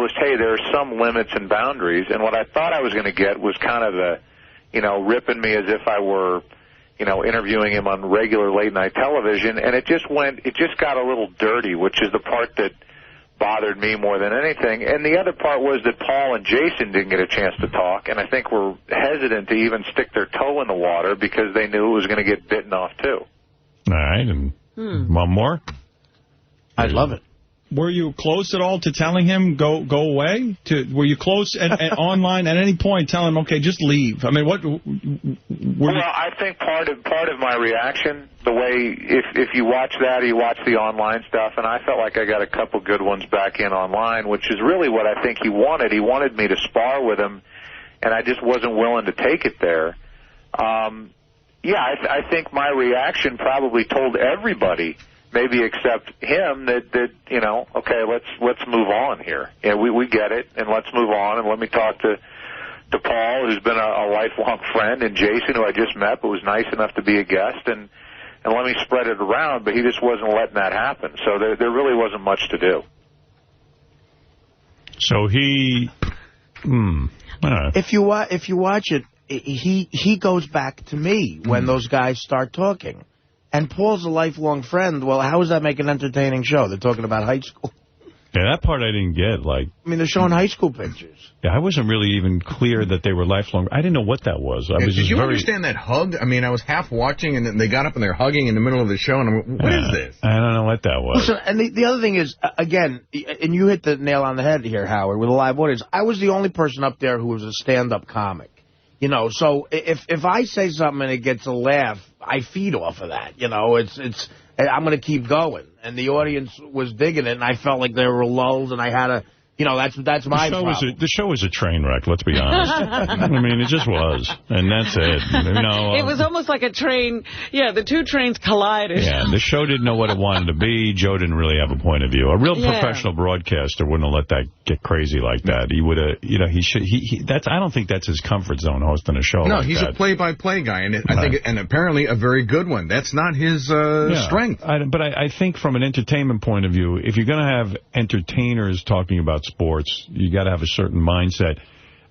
established, hey, there are some limits and boundaries, and what I thought I was going to get was kind of the, ripping me as if I were, interviewing him on regular late-night television, and it just got a little dirty, which is the part that bothered me more than anything. And the other part was that Paul and Jason didn't get a chance to talk, and I think were hesitant to even stick their toe in the water because they knew it was going to get bitten off, too. All right, and one more? I'd love it. Were you close at all to telling him go away? Were you close at online at any point telling him, okay, just leave? I mean, what? Well, I think part of my reaction, the way if you watch that or you watch the online stuff, and I felt like I got a couple good ones back in online, which is really what I think he wanted. He wanted me to spar with him, and I just wasn't willing to take it there. I think my reaction probably told everybody, maybe except him, that okay, let's move on here. Yeah, we get it, and let's move on, and let me talk to Paul, who's been a lifelong friend, and Jason, who I just met, but was nice enough to be a guest, and let me spread it around. But he just wasn't letting that happen, so there really wasn't much to do. So he, if you watch it, he goes back to me when those guys start talking. And Paul's a lifelong friend. Well, how does that make an entertaining show? They're talking about high school. Yeah, that part I didn't get. I mean, they're showing high school pictures. Yeah, I wasn't really even clear that they were lifelong. I didn't know what that was. Did you understand that hug? I mean, I was half watching, and then they got up and they're hugging in the middle of the show, and I'm like, what is this? I don't know what that was. Listen, and the other thing is, again, and you hit the nail on the head here, Howard, with a live audience. I was the only person up there who was a stand-up comic. So if I say something and it gets a laugh, I feed off of that. I'm going to keep going. And the audience was digging it, and I felt like there were lulls, and I had to, that's my problem. The show was a train wreck, let's be honest. I mean, it just was. And that's it. It was almost like a train. Yeah, the two trains collided. Yeah, the show didn't know what it wanted to be. Joe didn't really have a point of view. A real professional broadcaster wouldn't have let that get crazy like that. He would have, I don't think that's his comfort zone, hosting a show like that. No, he's a play-by-play guy, and I think, and apparently a very good one. That's not his strength. But I think from an entertainment point of view, if you're going to have entertainers talking about sports, you got to have a certain mindset.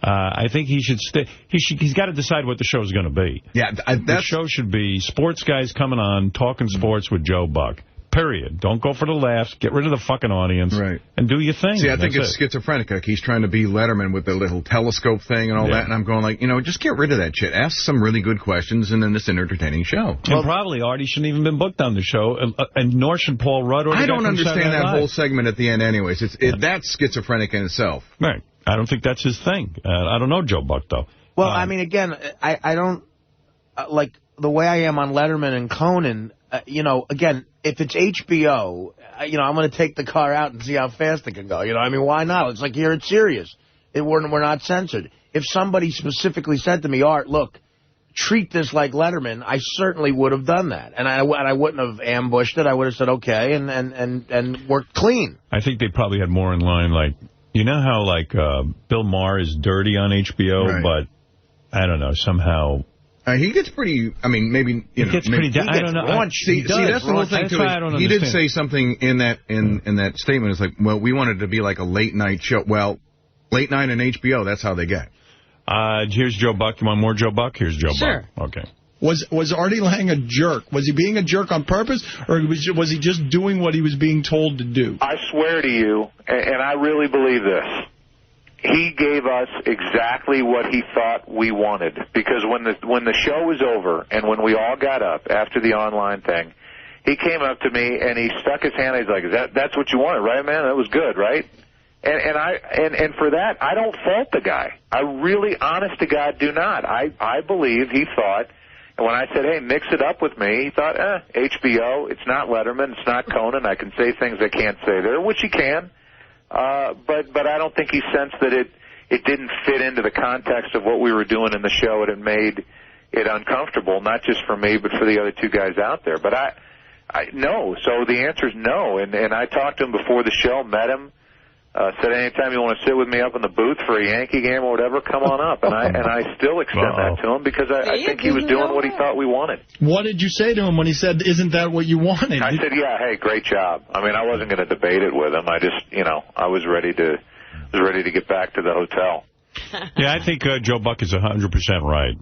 I think he should stay. He's got to decide what the show's going to be. Yeah, the show should be sports guys coming on, talking sports with Joe Buck. Period. Don't go for the laughs. Get rid of the fucking audience. Right. And do your thing. See, I think it's schizophrenic. Like he's trying to be Letterman with the little telescope thing and all that. And I'm going like, just get rid of that shit. Ask some really good questions, and then it's an entertaining show. And probably Artie shouldn't even been booked on the show, and nor should Paul Rudd. I don't understand that whole segment at the end anyways. That's schizophrenic in itself. Right. I don't think that's his thing. I don't know Joe Buck, though. Well, I mean, again, I don't, like, the way I am on Letterman and Conan, again, if it's HBO, I'm going to take the car out and see how fast it can go. I mean, why not? It's like, here it's serious. We're not censored. If somebody specifically said to me, Art, look, treat this like Letterman, I certainly would have done that. And I wouldn't have ambushed it. I would have said, okay, and worked clean. I think they probably had more in line, like, how, Bill Maher is dirty on HBO, but I don't know, somehow... he gets pretty, I mean, maybe, he gets pretty I don't know. See, that's the whole thing, too. He did say something in that statement. It's like, well, we wanted to be like a late-night show. Well, late night and HBO, that's how they get. Here's Joe Buck. You want more Joe Buck? Here's Joe Buck. Okay. Was Artie Lange a jerk? Was he being a jerk on purpose, or was he just doing what he was being told to do? I swear to you, and I really believe this, he gave us exactly what he thought we wanted. Because when the show was over and when we all got up after the online thing, he came up to me and he stuck his hand. He's like, "That's what you wanted, right, man? That was good, right?" And for that, I don't fault the guy. I really, honest to God, do not. I believe he thought. And when I said, hey, mix it up with me, he thought, HBO, it's not Letterman, it's not Conan, I can say things I can't say there, which he can. But I don't think he sensed that it didn't fit into the context of what we were doing in the show, and it made it uncomfortable, not just for me, but for the other two guys out there. But no. So the answer is no. And I talked to him before the show, met him, said anytime you want to sit with me up in the booth for a Yankee game or whatever, come on up. And I still extend that to him because I think he was doing what he thought we wanted. What did you say to him when he said, isn't that what you wanted? I said, yeah, hey, great job. I mean, I wasn't going to debate it with him. I just, I was ready to was ready to get back to the hotel. Yeah, I think Joe Buck is 100% right.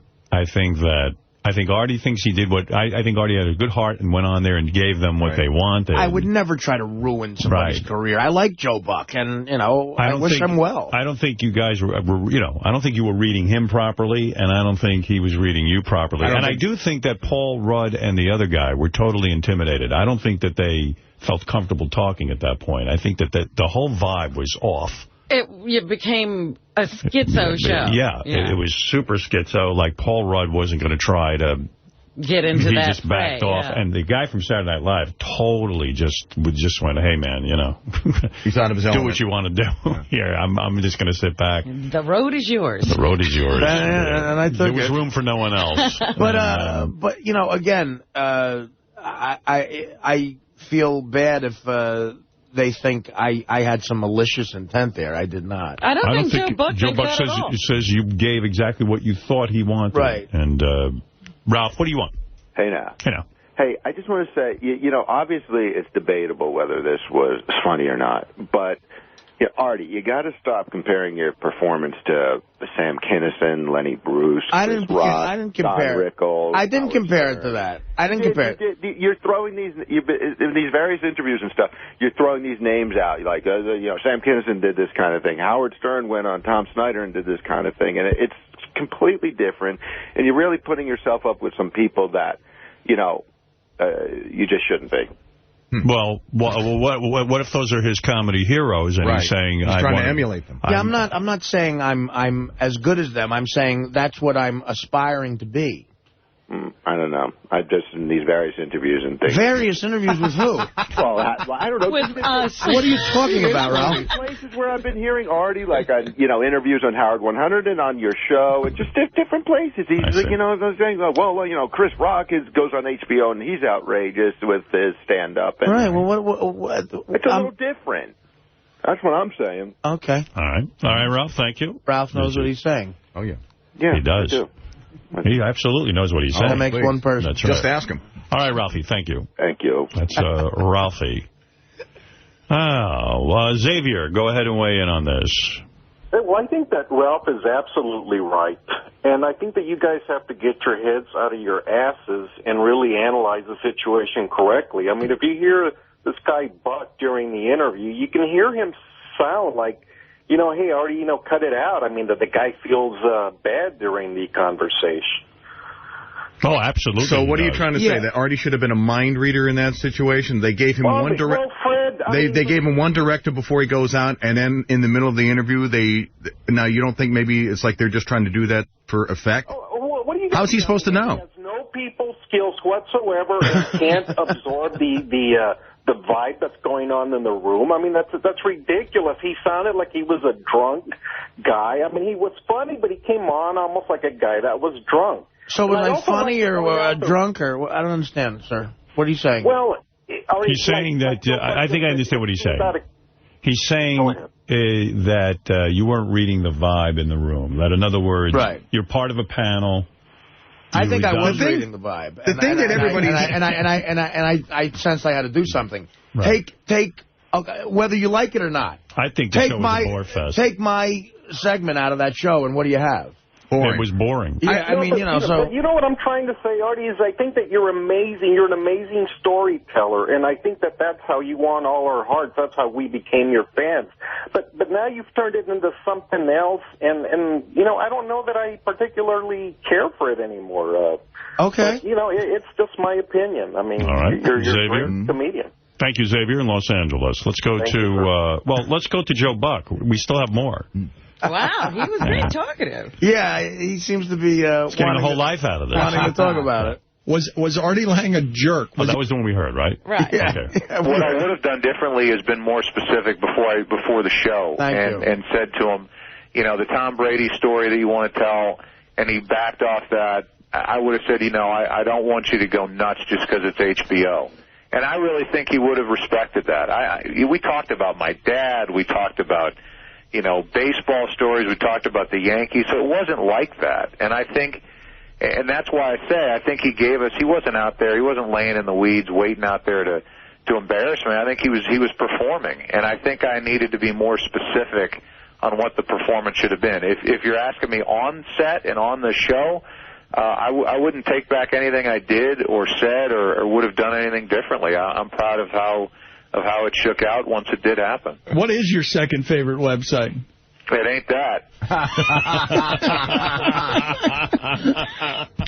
I think Artie thinks he did what... I think Artie had a good heart and went on there and gave them what they wanted. I would never try to ruin somebody's career. I like Joe Buck, and, I wish him well. I don't think you guys were, I don't think you were reading him properly, and I don't think he was reading you properly. I do think that Paul Rudd and the other guy were totally intimidated. I don't think that they felt comfortable talking at that point. I think that the whole vibe was off. It became a schizo show. Yeah, it was super schizo. Like, Paul Rudd wasn't going to try to get into that. He just backed off. And the guy from Saturday Night Live totally just went, hey, man, he's out of his element. Do what you want to do. Here, I'm just going to sit back. The road is yours. The road is yours. And I there was room for no one else. But again, I feel bad if... they think I had some malicious intent there. I did not. I don't think Joe Buck says you gave exactly what you thought he wanted. Right. And, Ralph, what do you want? Hey, now. Hey, now. Hey, I just want to say, obviously it's debatable whether this was funny or not. But, Artie, you got to stop comparing your performance to Sam Kinison, Lenny Bruce, Chris Rock, I didn't compare. Don Rickles. I didn't compare it to that. I didn't compare it. You're throwing in these various interviews and stuff, you're throwing these names out. Like, Sam Kinison did this kind of thing. Howard Stern went on Tom Snyder and did this kind of thing. And it's completely different. And you're really putting yourself up with some people that, you just shouldn't be. Well, what if those are his comedy heroes and he's saying he's trying to emulate them? Yeah, I'm not saying I'm as good as them. I'm saying that's what I'm aspiring to be. I don't know. I just in these various interviews and things. Various interviews with who? Well, I don't know. With us. What are you talking about, Ralph? Places where I've been hearing Artie, like on interviews on Howard 100 and on your show, and just different places. He's like, saying, Chris Rock goes on HBO and he's outrageous with his stand-up. Right. Well, it's a little different. That's what I'm saying. Okay. All right, Ralph. Thank you. Ralph knows what he's saying. Oh yeah. Yeah, he does. He absolutely knows what he's saying. That makes one person. That's right. Just ask him. All right, Ralphie, thank you. Thank you. That's Ralphie. Xavier, go ahead and weigh in on this. Well, I think that Ralph is absolutely right. And I think that you guys have to get your heads out of your asses and really analyze the situation correctly. I mean, if you hear this guy Buck during the interview, you can hear him sound like, hey, Artie, cut it out. I mean, the guy feels bad during the conversation. Oh, absolutely. So what are you trying to say? That Artie should have been a mind reader in that situation? They gave him one directive. They gave him one directive before he goes out, and then in the middle of the interview, now you don't think maybe it's like they're just trying to do that for effect? What do you How's he supposed to know? He has no people skills whatsoever and can't absorb the vibe that's going on in the room. I mean, that's ridiculous. He sounded like he was a drunk guy. I mean, he was funny, but he came on almost like a guy that was drunk. So was I funny or drunk or... I don't understand, sir. What are you saying? Well, he's saying that... I think I understand what he's saying. He's saying that you weren't reading the vibe in the room. That, in other words, you're part of a panel... I think I was reading the vibe. The thing that everybody... And I sensed I had to do something. Right. Take whether you like it or not. I think the show was a bore fest. Take my segment out of that show, and what do you have? Boring. It was boring. Yeah, I mean, so... You know what I'm trying to say, Artie, is I think that you're amazing. You're an amazing storyteller, and I think that that's how you won all our hearts. That's how we became your fans. But now you've turned it into something else, and I don't know that I particularly care for it anymore. Okay. But, it's just my opinion. I mean, you're a great comedian. Thank you, Xavier, in Los Angeles. Let's go let's go to Joe Buck. We still have more. Wow, he was very talkative. Yeah, he seems to be getting a whole life out of this. Wanting to talk about it. Was Artie Lange a jerk? That was the one we heard, right? Right. Yeah. Okay. Yeah, what I would have done differently is been more specific before the show and said to him, the Tom Brady story that you want to tell, and he backed off that. I would have said, I don't want you to go nuts just because it's HBO. And I really think he would have respected that. We talked about my dad. We talked about, baseball stories. We talked about the Yankees. So it wasn't like that. And I think, and that's why I think he gave us, he wasn't out there, he wasn't laying in the weeds waiting out there to embarrass me. I think he was performing. And I think I needed to be more specific what the performance should have been. If you're asking me on set and on the show, I wouldn't take back anything I did or said or would have done anything differently. I'm proud of how it shook out once it did happen. What is your second favorite website? It ain't that.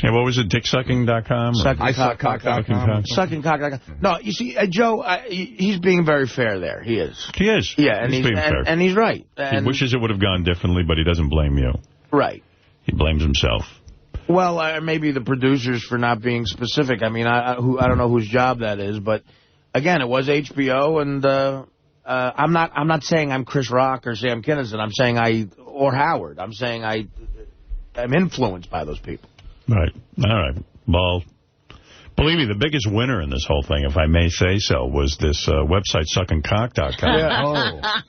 Hey, what was it, dicksucking.com? Suckingcock.com. Suckingcock.com. No, you see, Joe, he's being very fair there. He is. He is. Yeah, and he's being fair. And he's right. He wishes it would have gone differently, but he doesn't blame you. Right. He blames himself. Well, maybe the producers for not being specific. I mean, I don't know whose job that is, but again, it was HBO, and I'm not saying I'm Chris Rock or Sam Kinison. I'm saying or Howard. I'm saying I'm influenced by those people. Right. All right. Well, believe me, the biggest winner in this whole thing, if I may say so, was this website, suckingcock.com. Yeah.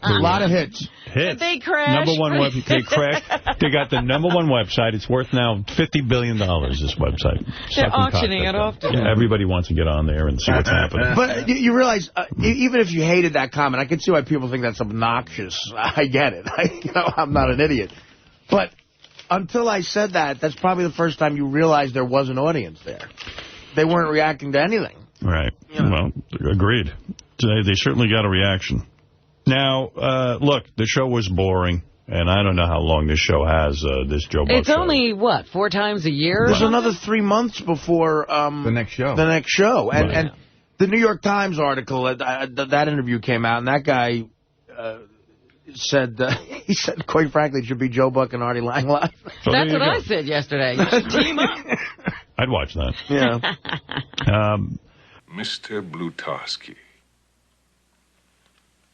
A lot of hits. Did they crash? Number one website. They crashed. They got the number one website. It's worth now $50 billion, this website. They're auctioning it off. Yeah, everybody wants to get on there and see what's happening. But you realize, even if you hated that comment, I can see why people think that's obnoxious. I get it. I'm not an idiot. But until I said that, that's probably the first time you realized there was an audience there. They weren't reacting to anything. Right. Well, agreed. They certainly got a reaction. Now, look, the show was boring, and I don't know how long this show has, this Joe Buck It's show. only, what, 4 times a year? There's another 3 months before the next show. And the New York Times article, that interview came out, and that guy said, he said, quite frankly, it should be Joe Buck and Artie Lange live. So that's what I said yesterday. You should team up. I'd watch that. Yeah. Mr. Blutarski,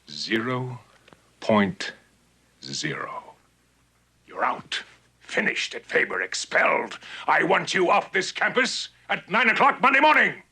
0.0. You're out. Finished at Faber, expelled. I want you off this campus at 9 o'clock Monday morning.